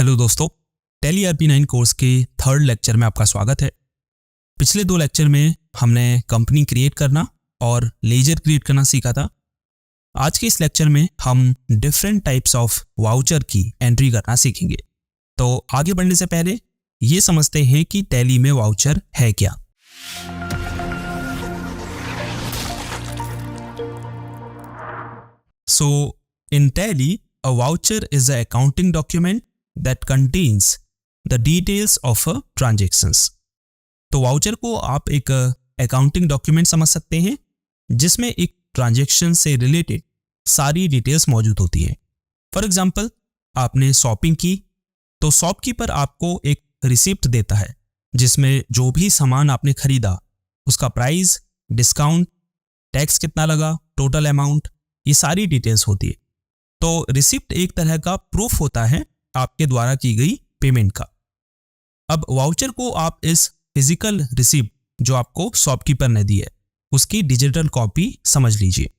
Hello दोस्तों, tally ERP9 course के third lecture में आपका स्वागत है। पिछले 2 लेक्चर में हमने कंपनी क्रिएट करना और लेजर क्रिएट करना सीखा था। आज के इस लेक्चर में हम डिफरेंट टाइप्स ऑफ वाउचर की एंट्री करना सीखेंगे। तो आगे बढ़ने से पहले ये समझते हैं कि टैली में वाउचर है क्या। सो इन tally a voucher is an accounting document that contains the details of a transactions। तो वाउचर को आप एक अकाउंटिंग डॉक्यूमेंट समझ सकते हैं जिसमें एक ट्रांजैक्शन से रिलेटेड सारी डिटेल्स मौजूद होती हैं। फॉर एग्जांपल, आपने शॉपिंग की तो शॉपकीपर आपको एक रिसिप्ट देता है जिसमें जो भी सामान आपने खरीदा उसका प्राइस, डिस्काउंट, टैक्स कितना लगा, टोटल अमाउंट, ये सारी डिटेल्स होती है। तो रिसिप्ट एक तरह का प्रूफ होता है आपके द्वारा की गई पेमेंट का। अब वाउचर को आप इस फिजिकल रिसिप्ट जो आपको शॉपकीपर ने दी है उसकी डिजिटल कॉपी समझ लीजिए,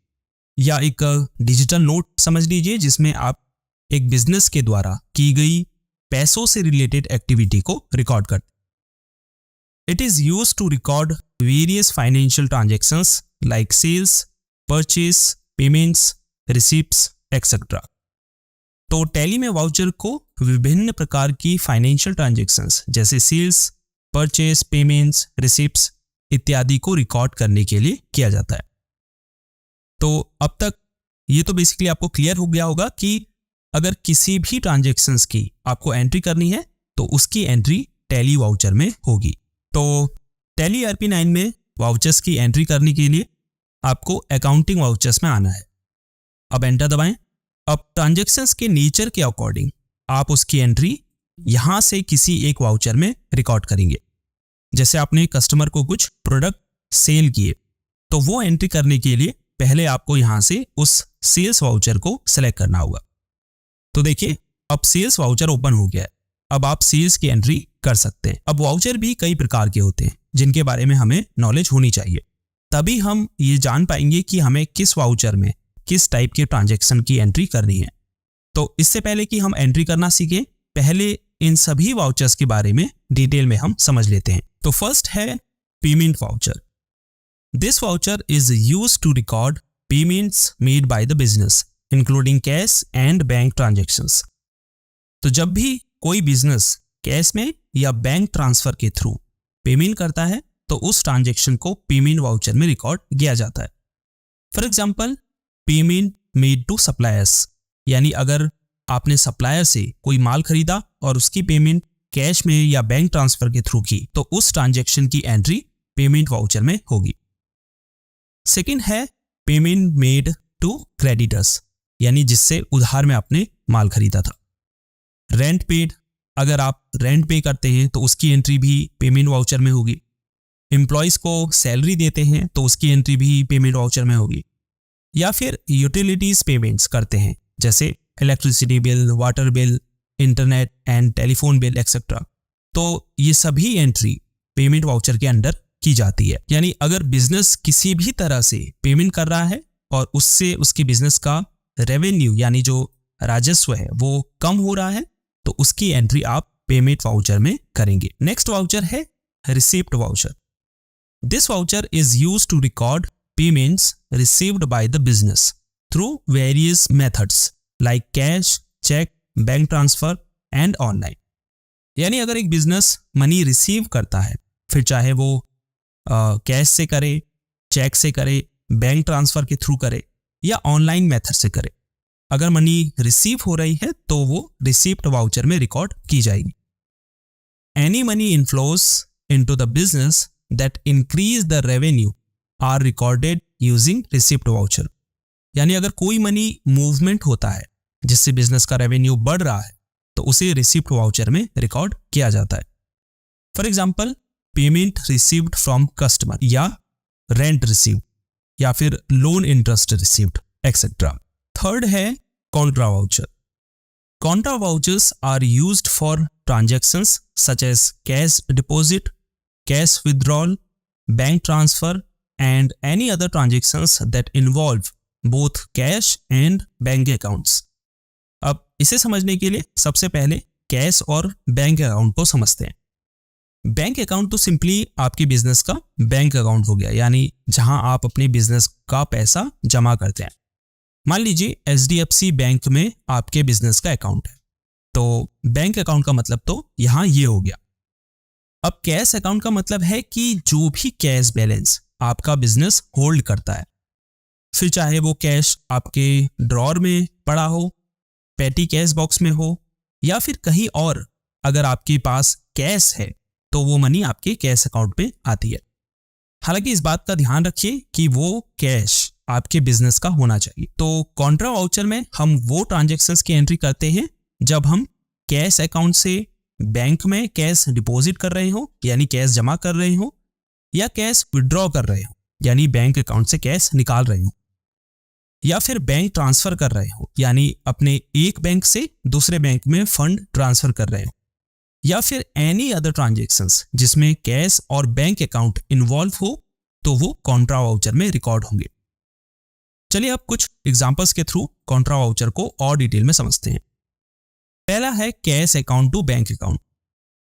या एक डिजिटल नोट समझ लीजिए जिसमें आप एक बिजनेस के द्वारा की गई पैसों से रिलेटेड एक्टिविटी को रिकॉर्ड करते। It is used to record various financial transactions like sales, purchase, payments, receipts etcetera. तो टैली में वाउचर को विभिन्न प्रकार की फाइनेंशियल ट्रांजैक्शंस जैसे सेल्स, परचेस, पेमेंट्स, रिसिप्ट्स इत्यादि को रिकॉर्ड करने के लिए किया जाता है। तो अब तक ये तो बेसिकली आपको क्लियर हो गया होगा कि अगर किसी भी ट्रांजैक्शंस की आपको एंट्री करनी है तो उसकी एंट्री टैली वाउचर में होगी। तो टैली ERP9 में वाउचर्स की एंट्री करने के लिए आपको अकाउंटिंग वाउचर्स में आना है। अब एंटर दबाएं। अब ट्रांजैक्शंस के नेचर के अकॉर्डिंग आप उसकी एंट्री यहां से किसी एक वाउचर में रिकॉर्ड करेंगे। जैसे आपने कस्टमर को कुछ प्रोडक्ट सेल किए तो वो एंट्री करने के लिए पहले आपको यहां से उस सेल्स वाउचर को सेलेक्ट करना होगा। तो देखिए, अब सेल्स वाउचर ओपन हो गया है। अब आप सेल्स की एंट्री कर सकते हैं। अब वाउचर भी कई प्रकार के होते हैं जिनके बारे में हमें नॉलेज होनी चाहिए, तभी हम ये जान पाएंगे कि हमें किस वाउचर में किस टाइप के ट्रांजैक्शन की एंट्री करनी है। तो इससे पहले कि हम एंट्री करना सीखें, पहले इन सभी वाउचर्स के बारे में डिटेल में हम समझ लेते हैं। तो फर्स्ट है payment voucher. This voucher is used to record payments made by the business including cash and bank transactions. तो जब भी कोई बिजनेस कैश में या बैंक ट्रांसफर के थ्रू पेमेंट करता है तो उस ट्रांजैक्शन को पेमेंट वाउचर में रिकॉर्ड किया जाता है। For example, payment made to suppliers, यानी अगर आपने सप्लायर से कोई माल खरीदा और उसकी पेमेंट कैश में या बैंक ट्रांसफर के थ्रू की तो उस ट्रांजैक्शन की एंट्री पेमेंट वाउचर में होगी। सेकंड है पेमेंट मेड टू क्रेडिटर्स, यानी जिससे उधार में आपने माल खरीदा था। रेंट पेड, अगर आप रेंट पे करते हैं तो उसकी एंट्री भी पेमेंट वाउचर में होगी। एम्प्लॉयज को सैलरी देते हैं तो उसकी एंट्री भी पेमेंट वाउचर में होगी। या फिर यूटिलिटीज पेमेंट्स करते हैं जैसे electricity bill, water bill, internet and telephone bill etcetera, तो ये सभी एंट्री पेमेंट वाउचर के अंडर की जाती है। यानी अगर बिजनेस किसी भी तरह से पेमेंट कर रहा है और उससे उसकी बिजनेस का रेवेन्यू यानी जो राजस्व है वो कम हो रहा है तो उसकी एंट्री आप पेमेंट वाउचर में करेंगे। नेक्स्ट वाउचर है receipt voucher. This voucher is used to record payments received by the business through various methods like cash, check, bank transfer and online। यानी अगर एक बिजनेस मनी रिसीव करता है, फिर चाहे वो कैश से करे, चेक से करे, बैंक ट्रांसफर के थ्रू करे या ऑनलाइन मेथड से करे, अगर मनी रिसीव हो रही है तो वो रिसिप्ट वाउचर में रिकॉर्ड की जाएगी। Any money inflows into the business that increase the revenue are recorded using receipt voucher. यानी अगर कोई मनी मूवमेंट होता है जिससे बिजनेस का रेवेन्यू बढ़ रहा है तो उसे रिसिप्ट वाउचर में रिकॉर्ड किया जाता है। For example, payment received from customer या रेंट रिसीव्ड या फिर loan interest received etcetera. Third है contra voucher. Contra vouchers are used for transactions such as cash deposit, cash withdrawal, bank transfer and any other transactions that involve both cash and bank accounts। अब इसे समझने के लिए सबसे पहले cash और bank account को समझते हैं। बैंक अकाउंट तो सिंपली आपके बिजनेस का बैंक अकाउंट हो गया, यानी जहां आप अपने बिजनेस का पैसा जमा करते हैं। मान लीजिए HDFC बैंक में आपके बिजनेस का अकाउंट है, तो बैंक अकाउंट का मतलब तो यहां ये हो गया। अब कैश अकाउंट का मतलब है कि जो भी कैश बैलेंस आपका बिजनेस होल्ड करता है, फिर चाहे वो कैश आपके ड्रॉर में पड़ा हो, पेटी कैश बॉक्स में हो, या फिर कहीं और अगर आपके पास कैश है तो वो मनी आपके कैश अकाउंट में आती है। हालांकि इस बात का ध्यान रखिए कि वो कैश आपके बिजनेस का होना चाहिए। तो कॉन्ट्रा वाउचर में हम वो ट्रांजैक्शंस की एंट्री करते हैं जब हम कैश अकाउंट से बैंक में कैश डिपॉजिट कर रहे हो, यानी कैश जमा कर रहे हो, या कैश विड्रॉ कर रहे हो, यानी बैंक अकाउंट से कैश निकाल रहे हो, या फिर बैंक ट्रांसफर कर रहे हो, यानी अपने एक बैंक से दूसरे बैंक में फंड ट्रांसफर कर रहे हो, या फिर एनी अदर ट्रांजैक्शंस जिसमें कैश और बैंक अकाउंट इन्वॉल्व हो, तो वो कॉन्ट्रा वाउचर में रिकॉर्ड होंगे। चलिए अब कुछ एग्जांपल्स के थ्रू कॉन्ट्रा वाउचर को और डिटेल में समझते हैं। पहला है cash account to bank account.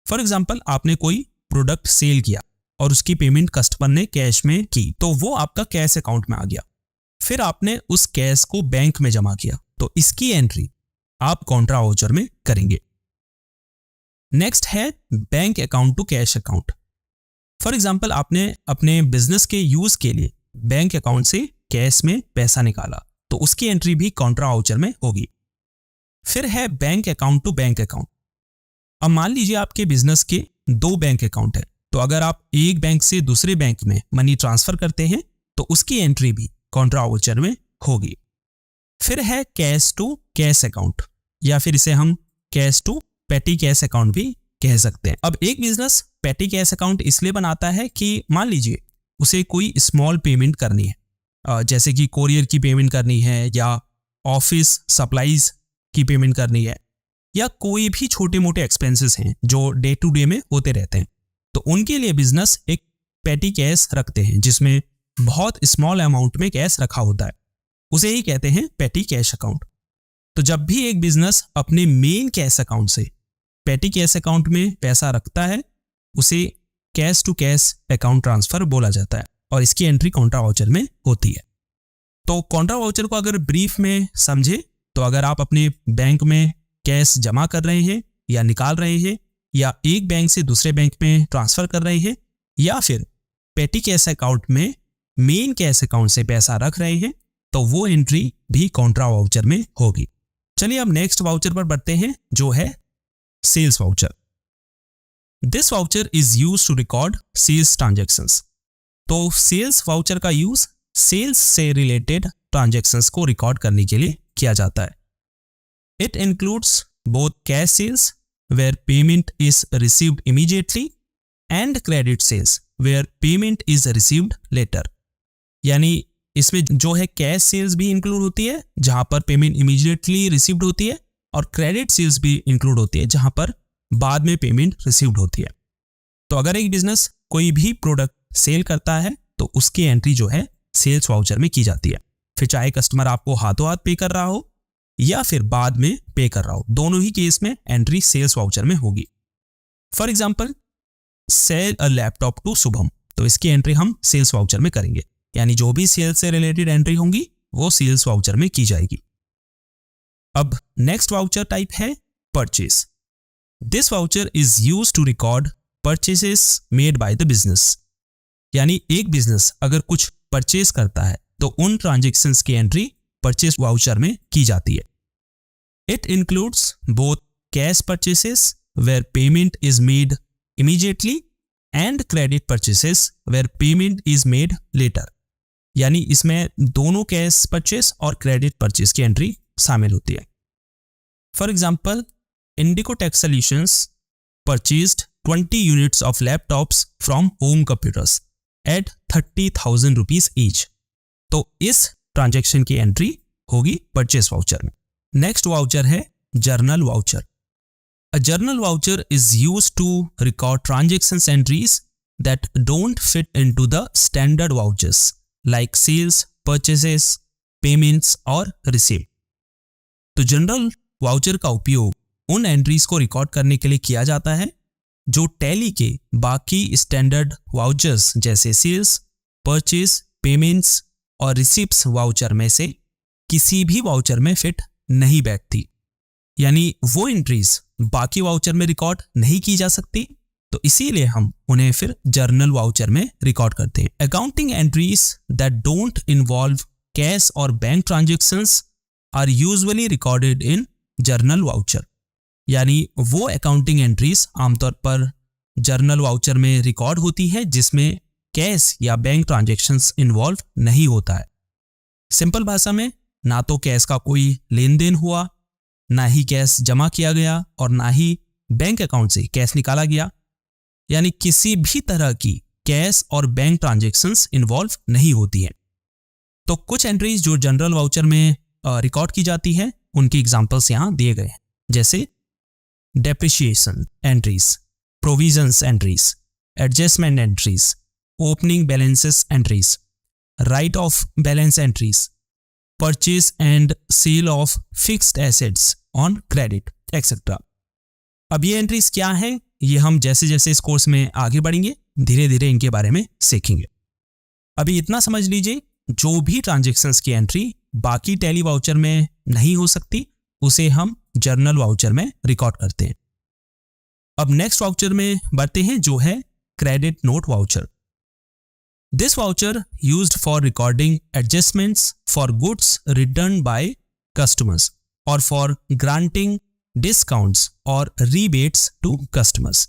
For example, आपने कोई प्रोडक्ट सेल किया और उसकी पेमेंट कस्टमर ने कैश में की, तो वो आपका कैश अकाउंट में आ गया। फिर आपने उस कैश को बैंक में जमा किया, तो इसकी एंट्री आप कॉन्ट्रा वाउचर में करेंगे। नेक्स्ट है bank account to cash account. For example, आपने अपने बिजनेस के यूज के लिए बैंक अकाउंट से कैश में पैसा निकाला, तो उसकी एंट्री भी कॉन्ट्रा वाउचर में होगी। फिर है bank account to bank account. अब मान लीजिए आपके बिजनेस के 2 बैंक अकाउंट है, तो अगर आप एक बैंक से दूसरे बैंक में मनी ट्रांसफर करते हैं तो उसकी एंट्री भी कॉन्ट्रा वाउचर में होगी। फिर है कैश टू कैश अकाउंट, या फिर इसे हम cash to petty cash account भी कह सकते हैं। अब एक बिजनेस पेटी कैश अकाउंट इसलिए बनाता है कि मान लीजिए उसे कोई स्मॉल पेमेंट करनी है, जैसे कि कोरियर की पेमेंट करनी है, या ऑफिस सप्लाईज की पेमेंट करनी है, या कोई भी छोटे मोटे एक्सपेंसेस हैं जो डे टू डे में होते रहते हैं, तो उनके लिए बिजनेस एक पेटी कैश रखते हैं जिसमें बहुत स्मॉल अमाउंट में कैश रखा होता है, उसे ही कहते हैं पेटी कैश अकाउंट। तो जब भी एक बिजनेस अपने मेन कैश अकाउंट से पेटी कैश अकाउंट में पैसा रखता है, उसे cash to cash account transfer बोला जाता है, और इसकी एंट्री कॉन्ट्रा वाउचर में होती है। तो कॉन्ट्रा वाउचर को अगर ब्रीफ में समझे, तो अगर आप अपने बैंक में कैश जमा कर रहे हैं या निकाल रहे हैं, या एक बैंक से दूसरे बैंक में ट्रांसफर कर रहे हैं, या फिर पेटी कैश अकाउंट में मेन कैश अकाउंट से पैसा रख रहे हैं, तो वो एंट्री भी कॉन्ट्रा वाउचर में होगी। चलिए अब नेक्स्ट वाउचर पर बढ़ते हैं, जो है sales voucher. This voucher is used to record sales transactions. तो सेल्स वाउचर का यूज सेल्स से रिलेटेड ट्रांजैक्शंस को रिकॉर्ड करने के लिए किया जाता है। It includes both cash sales where payment is received immediately and credit sales where payment is received later. यानी इसमें जो है कैश सेल्स भी इंक्लूड होती है जहां पर पेमेंट इमीडिएटली रिसीव्ड होती है, और क्रेडिट सेल्स भी इंक्लूड होती है जहां पर बाद में पेमेंट रिसीव्ड होती है। तो अगर एक बिजनेस कोई भी प्रोडक्ट सेल करता है तो उसकी एंट्री जो है सेल्स वाउचर में की जाती है, फिर चाहे कस्टमर आपको हाथों हाथ पे कर रहा हो या फिर बाद में पे कर रहा हो, दोनों ही केस में एंट्री सेल्स वाउचर में होगी। For example, sell a laptop to Shubham, तो इसकी एंट्री हम सेल्स वाउचर में करेंगे, यानी जो भी सेल्स से रिलेटेड एंट्री होंगी वो सेल्स वाउचर में की जाएगी। अब नेक्स्ट वाउचर टाइप है purchase. This voucher is used to record purchases made by the business. यानी एक बिजनेस अगर कुछ परचेस करता है तो उन ट्रांजैक्शंस की एंट्री परचेस वाउचर में की जाती है। It includes both cash purchases where payment is made immediately and credit purchases where payment is made later. यानी इसमें दोनों कैश परचेस और क्रेडिट परचेस की एंट्री शामिल होती है। For example, Indico tech solutions purchased 20 units of laptops from home computers at 30,000 rupees each. तो इस ट्रांजैक्शन की एंट्री होगी परचेस वाउचर में। नेक्स्ट वाउचर है journal voucher. A journal voucher is used to record transactions entries that don't fit into the standard vouchers like sales, purchases, payments और receive. तो journal voucher का उपयोग उन entries को record करने के लिए किया जाता है जो टैली के बाकी स्टैंडर्ड वाउचर्स जैसे सेल्स, परचेज, पेमेंट्स और रिसिप्ट्स वाउचर में से किसी भी वाउचर में फिट नहीं बैठती। यानी वो एंट्रीज बाकी वाउचर में रिकॉर्ड नहीं की जा सकती, तो इसीलिए हम उन्हें फिर जर्नल वाउचर में रिकॉर्ड करते हैं। Accounting entries that don't involve cash और bank transactions are usually recorded in journal voucher. यानी वो अकाउंटिंग एंट्रीज आमतौर पर जर्नल वाउचर में रिकॉर्ड होती है जिसमें कैश या बैंक ट्रांजैक्शंस इन्वॉल्व नहीं होता है। सिंपल भाषा में, ना तो कैश का कोई लेन देन हुआ, ना ही कैश जमा किया गया और ना ही बैंक अकाउंट से कैश निकाला गया। यानी किसी भी तरह की कैश और बैंक ट्रांजैक्शंस इन्वॉल्व नहीं होती है। तो कुछ एंट्रीज जो जनरल वाउचर में रिकॉर्ड की जाती है उनके एग्जांपल्स यहाँ दिए गए हैं, जैसे depreciation entries, provisions entries, adjustment entries, opening balances entries, write off balance entries, purchase and sale of fixed assets on credit etcetera. अब ये एंट्रीज क्या है, ये हम जैसे जैसे इस कोर्स में आगे बढ़ेंगे धीरे धीरे इनके बारे में सीखेंगे। अभी इतना समझ लीजिए, जो भी ट्रांजैक्शंस की एंट्री बाकी टैली वाउचर में नहीं हो सकती उसे हम जर्नल वाउचर में रिकॉर्ड करते हैं। अब नेक्स्ट वाउचर में बढ़ते हैं जो है credit note voucher. This voucher used for recording adjustments for goods return by customers और फॉर ग्रांटिंग डिस्काउंट्स और रीबेट्स टू कस्टमर्स।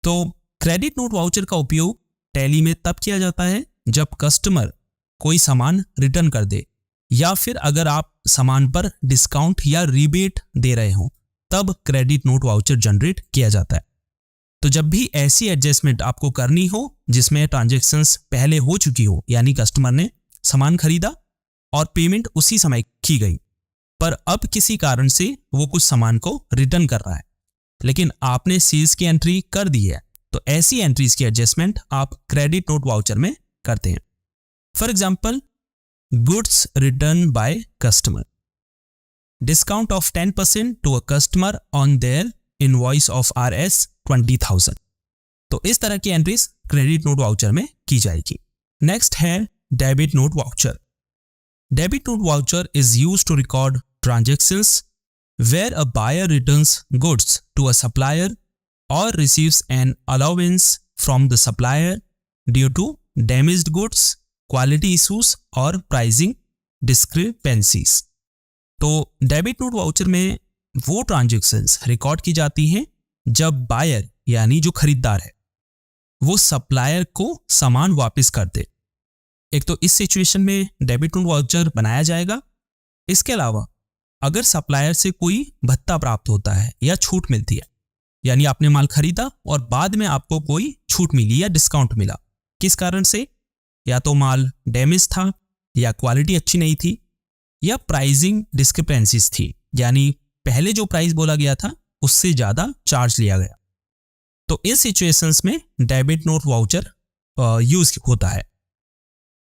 तो क्रेडिट नोट वाउचर का उपयोग टैली में तब किया जाता है जब कस्टमर कोई सामान रिटर्न कर दे या फिर अगर आप सामान पर डिस्काउंट या रीबेट दे रहे हो, तब क्रेडिट नोट वाउचर जनरेट किया जाता है। तो जब भी ऐसी एडजस्टमेंट आपको करनी हो जिसमें ट्रांजैक्शंस पहले हो चुकी हो, यानी कस्टमर ने सामान खरीदा और पेमेंट उसी समय की गई, पर अब किसी कारण से वो कुछ सामान को रिटर्न कर रहा है, लेकिन आपने सेल्स की एंट्री कर दी है, तो ऐसी एंट्रीज की एडजस्टमेंट आप क्रेडिट नोट वाउचर में करते हैं। For example, goods return by customer, discount of 10% to a customer on their invoice of RS 20,000। तो इस तरह की एंट्रीज क्रेडिट नोट वाउचर में की जाएगी। नेक्स्ट है debit note voucher. Debit note voucher is used to record transactions where a buyer returns goods to a supplier or receives an allowance from the supplier due to damaged goods, quality issues or pricing discrepancies। तो debit note voucher में वो transactions record की जाती हैं जब buyer यानी जो खरीदार है वो सप्लायर को सामान वापस कर दे। एक तो इस सिचुएशन में डेबिट नोट वाउचर बनाया जाएगा। इसके अलावा अगर सप्लायर से कोई भत्ता प्राप्त होता है या छूट मिलती है, यानी आपने माल खरीदा और बाद में आपको कोई छूट मिली या डिस्काउंट मिला, किस कारण से, या तो माल डैमेज था या क्वालिटी अच्छी नहीं थी या प्राइसिंग डिस्क्रिपेंसीज थी, यानी पहले जो प्राइस बोला गया था उससे ज़्यादा चार्ज लिया गया। तो इस सिचुएशंस में डेबिट नोट वाउचर यूज होता है।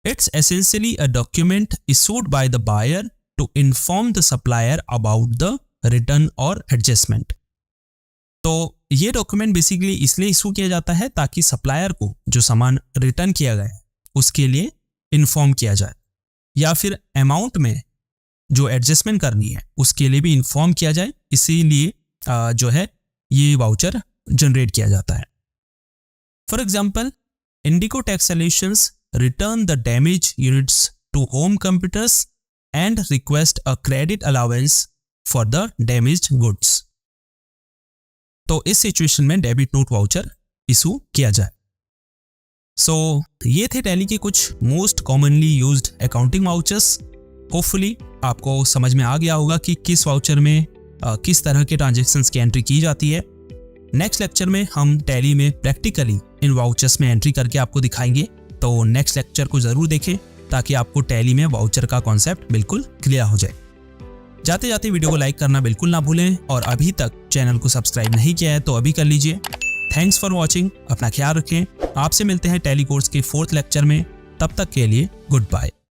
It's essentially a document issued by the buyer to inform the supplier about the return or adjustment। तो ये डॉक्यूमेंट बेसिकली इसलिए इशू किया जाता है ताकि सप्लायर को जो सामान रिटर्न किया गया है उसके लिए इन्फॉर्म किया जाए, या फिर अमाउंट में जो एडजस्टमेंट करनी है उसके लिए भी इन्फॉर्म किया जाए। इसीलिए जो है ये वाउचर जनरेट किया जाता है। For example, Indico tax solutions return the damage units to home computers and request a credit allowance for the damaged goods। तो इस सिचुएशन में डेबिट नोट वाउचर इशू किया जाए। ये थे टैली के कुछ most commonly used accounting vouchers. Hopefully आपको समझ में आ गया होगा कि किस वाउचर में किस तरह के ट्रांजैक्शंस की एंट्री की जाती है। नेक्स्ट लेक्चर में हम टैली में प्रैक्टिकली इन वाउचर्स में एंट्री करके आपको दिखाएंगे, तो नेक्स्ट लेक्चर को जरूर देखें ताकि आपको टैली में वाउचर का कॉन्सेप्ट बिल्कुल क्लियर हो जाए। जाते जाते वीडियो को लाइक करना बिल्कुल ना भूलें और अभी तक चैनल को सब्सक्राइब नहीं किया है तो अभी कर लीजिए। थैंक्स फॉर वॉचिंग, अपना ख्याल रखें। आपसे मिलते हैं टैली कोर्स के 4th लेक्चर में, तब तक के लिए गुड बाय।